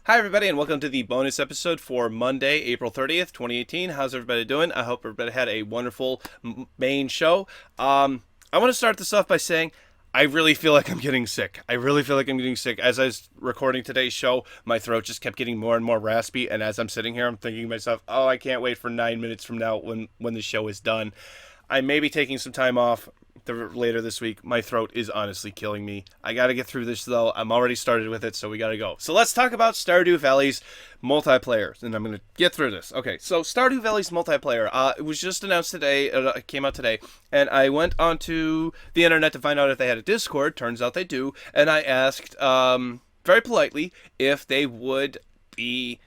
Hi, everybody, and welcome to the bonus episode for Monday, April 30th, 2018. How's everybody doing? I hope everybody had a wonderful main show. I want to start this off by saying I really feel like I'm getting sick. As I was recording today's show, my throat just kept getting more and more raspy, and as I'm sitting here, I'm thinking to myself, oh, I can't wait for 9 minutes from now when the show is done. I may be taking some time off later this week. My throat is honestly killing me. I gotta get through this though. I'm already started with it, so we gotta go. So let's talk about Stardew Valley's multiplayer, and I'm gonna get through this. Okay, so Stardew Valley's multiplayer. It was just announced today. It came out today, and I went onto the internet to find out if they had a Discord. Turns out they do, and I asked very politely if they would be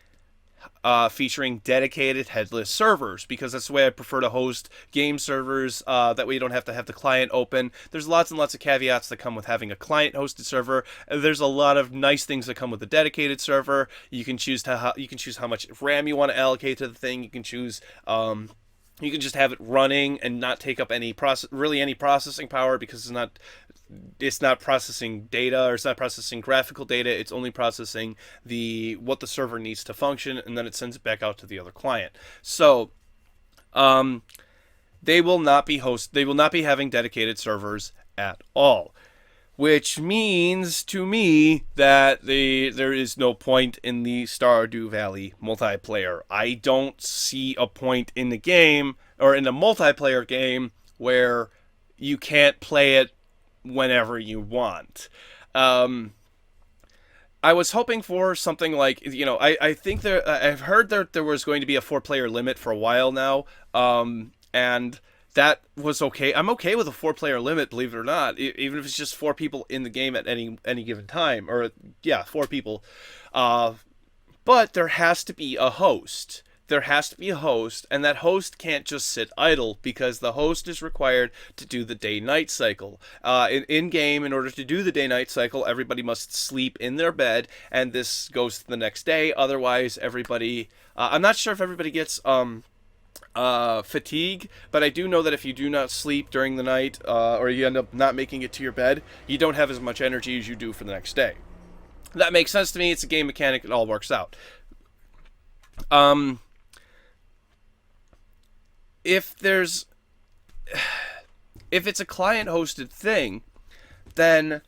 featuring dedicated headless servers, because that's the way I prefer to host game servers. That way you don't have to have the client open. There's lots and lots of caveats that come with having a client hosted server. There's a lot of nice things that come with a dedicated server. You can choose how much RAM you want to allocate to the thing. You can choose you can just have it running and not take up any processing power, because it's not processing data, or it's not processing graphical data. It's only processing what the server needs to function, and then it sends it back out to the other client. So they will not be having dedicated servers at all, which means to me that there is no point in the Stardew Valley multiplayer. I don't see a point in the game, or in a multiplayer game, where you can't play it whenever you want. I was hoping for something like, I think I've heard there was going to be a 4-player limit for a while now, and that was okay. I'm okay with a 4-player limit, believe it or not, even if it's just 4 people in the game at any given time, or 4 people. But there has to be a host. And that host can't just sit idle, because the host is required to do the day-night cycle. In game, in order to do the day-night cycle, everybody must sleep in their bed, and this goes to the next day. Otherwise, everybody... I'm not sure if everybody gets fatigue, but I do know that if you do not sleep during the night, or you end up not making it to your bed, you don't have as much energy as you do for the next day. That makes sense to me. It's a game mechanic. It all works out. If it's a client-hosted thing, then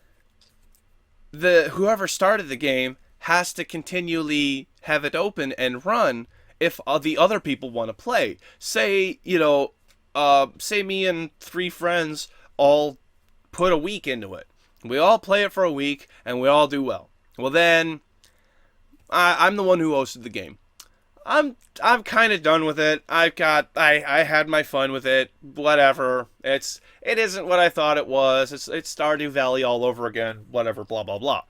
whoever started the game has to continually have it open and run if the other people want to play. Say me and 3 friends all put a week into it. We all play it for a week, and we all do well. Well, then I'm the one who hosted the game. I'm kind of done with it. I had my fun with it. Whatever. It isn't what I thought it was. It's Stardew Valley all over again. Whatever. Blah blah blah.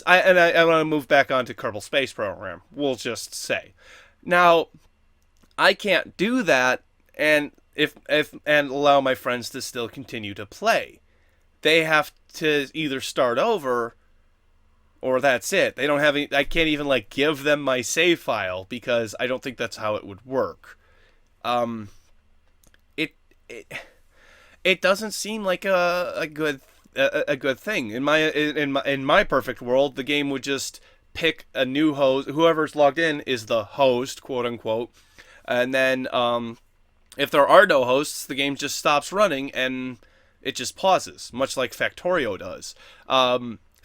I want to move back onto Kerbal Space Program. We'll just say. Now, I can't do that and allow my friends to still continue to play. They have to either start over, or that's it. They don't have any. I can't even give them my save file, because I don't think that's how it would work. It doesn't seem like a good thing. In my perfect world, the game would just pick a new host. Whoever's logged in is the host, quote unquote, and then if there are no hosts, the game just stops running and it just pauses, much like Factorio does.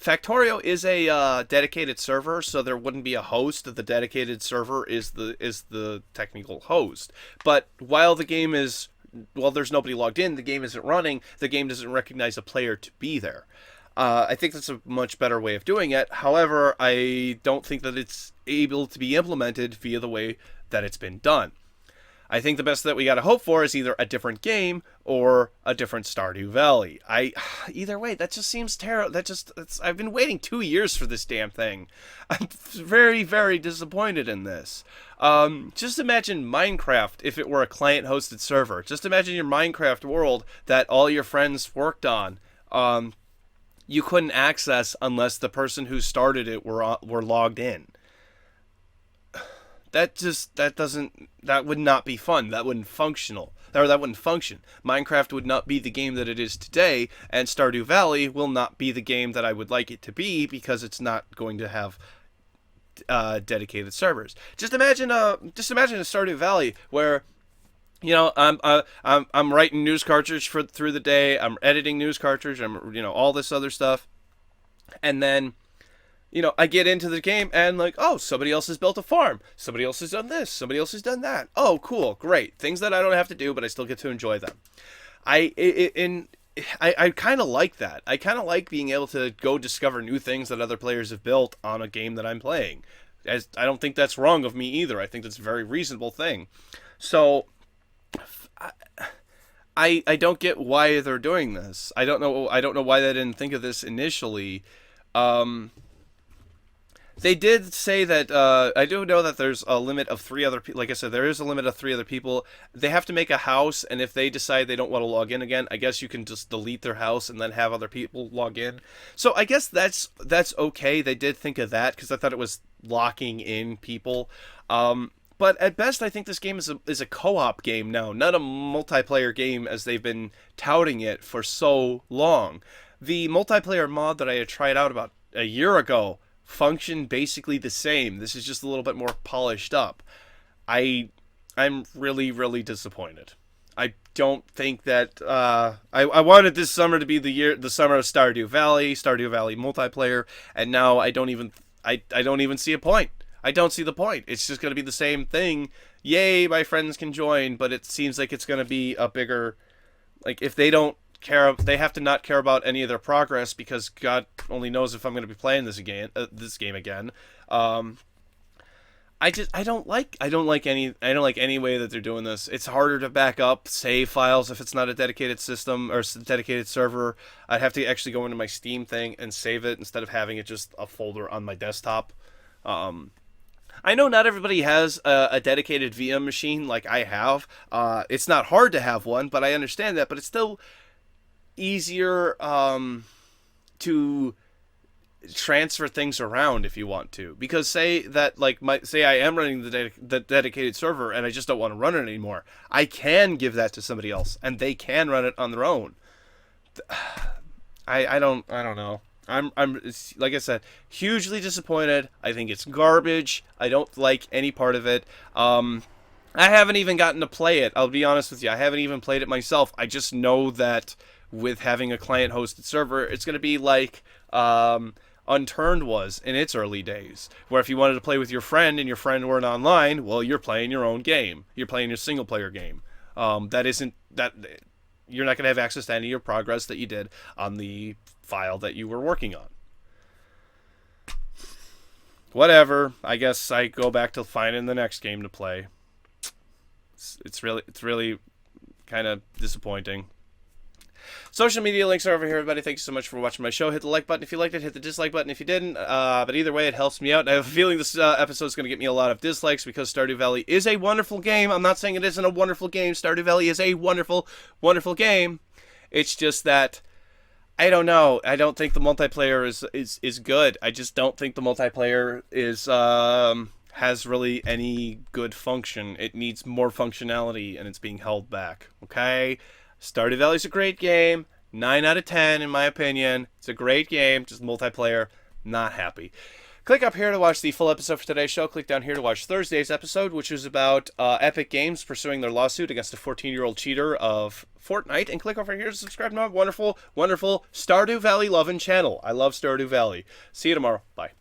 Factorio is a dedicated server, so there wouldn't be a host. The dedicated server is the technical host. But while there's nobody logged in, the game isn't running, the game doesn't recognize a player to be there. I think that's a much better way of doing it. However, I don't think that it's able to be implemented via the way that it's been done. I think the best that we gotta hope for is either a different game or a different Stardew Valley. Either way, that just seems terrible. I've been waiting 2 years for this damn thing. I'm very, very disappointed in this. Just imagine Minecraft if it were a client-hosted server. Just imagine your Minecraft world that all your friends worked on. You couldn't access unless the person who started it were logged in. That would not be fun. That wouldn't function. Minecraft would not be the game that it is today, and Stardew Valley will not be the game that I would like it to be, because it's not going to have dedicated servers. Just imagine a Stardew Valley where I'm writing news cartridge through the day. I'm editing news cartridge. I'm all this other stuff, and then I get into the game and like, oh, somebody else has built a farm. Somebody else has done this. Somebody else has done that. Oh, cool, great. Things that I don't have to do, but I still get to enjoy them. I kind of like that. I kind of like being able to go discover new things that other players have built on a game that I'm playing. As I don't think that's wrong of me either. I think that's a very reasonable thing. So I don't get why they're doing this. I don't know why they didn't think of this initially. They did say that I do know that there's a limit of 3 other people. Like I said, there is a limit of 3 other people. They have to make a house, and if they decide they don't want to log in again, I guess you can just delete their house and then have other people log in. So I guess that's okay. They did think of that because I thought it was locking in people. But at best, I think this game is a co-op game now, not a multiplayer game as they've been touting it for so long. The multiplayer mod that I had tried out about a year ago functioned basically the same. This is just a little bit more polished up. I'm really, really disappointed. I don't think that I wanted this summer to be the summer of Stardew Valley multiplayer, and now I don't even see a point. I don't see the point. It's just going to be the same thing. Yay, my friends can join, but it seems like it's going to be a bigger, like, if they don't care, they have to not care about any of their progress because God only knows if I'm going to be playing this game again. I don't like any way that they're doing this. It's harder to back up save files if it's not a dedicated system or dedicated server. I'd have to actually go into my Steam thing and save it instead of having it just a folder on my desktop. I know not everybody has a dedicated VM machine like I have. It's not hard to have one, but I understand that. But it's still easier to transfer things around if you want to. Because say I am running the dedicated server and I just don't want to run it anymore. I can give that to somebody else and they can run it on their own. I don't know. I'm like I said, hugely disappointed. I think it's garbage. I don't like any part of it. I haven't even gotten to play it. I'll be honest with you. I haven't even played it myself. I just know that with having a client-hosted server, it's going to be like Unturned was in its early days, where if you wanted to play with your friend and your friend weren't online, well, you're playing your own game. You're playing your single-player game. You're not going to have access to any of your progress that you did on the file that you were working on. Whatever. I guess I go back to finding the next game to play. It's really kind of disappointing. Social media links are over here, everybody. Thank you so much for watching my show. Hit the like button if you liked it. Hit the dislike button if you didn't. But either way, it helps me out. And I have a feeling this episode is going to get me a lot of dislikes because Stardew Valley is a wonderful game. I'm not saying it isn't a wonderful game. Stardew Valley is a wonderful, wonderful game. It's just that I don't know. I don't think the multiplayer is good. I just don't think the multiplayer has really any good function. It needs more functionality, and it's being held back. Okay? Stardew Valley's a great game. 9 out of 10, in my opinion. It's a great game. Just multiplayer. Not happy. Click up here to watch the full episode for today's show. Click down here to watch Thursday's episode, which is about Epic Games pursuing their lawsuit against a 14-year-old cheater of Fortnite. And click over here to subscribe to my wonderful, wonderful Stardew Valley loving channel. I love Stardew Valley. See you tomorrow. Bye.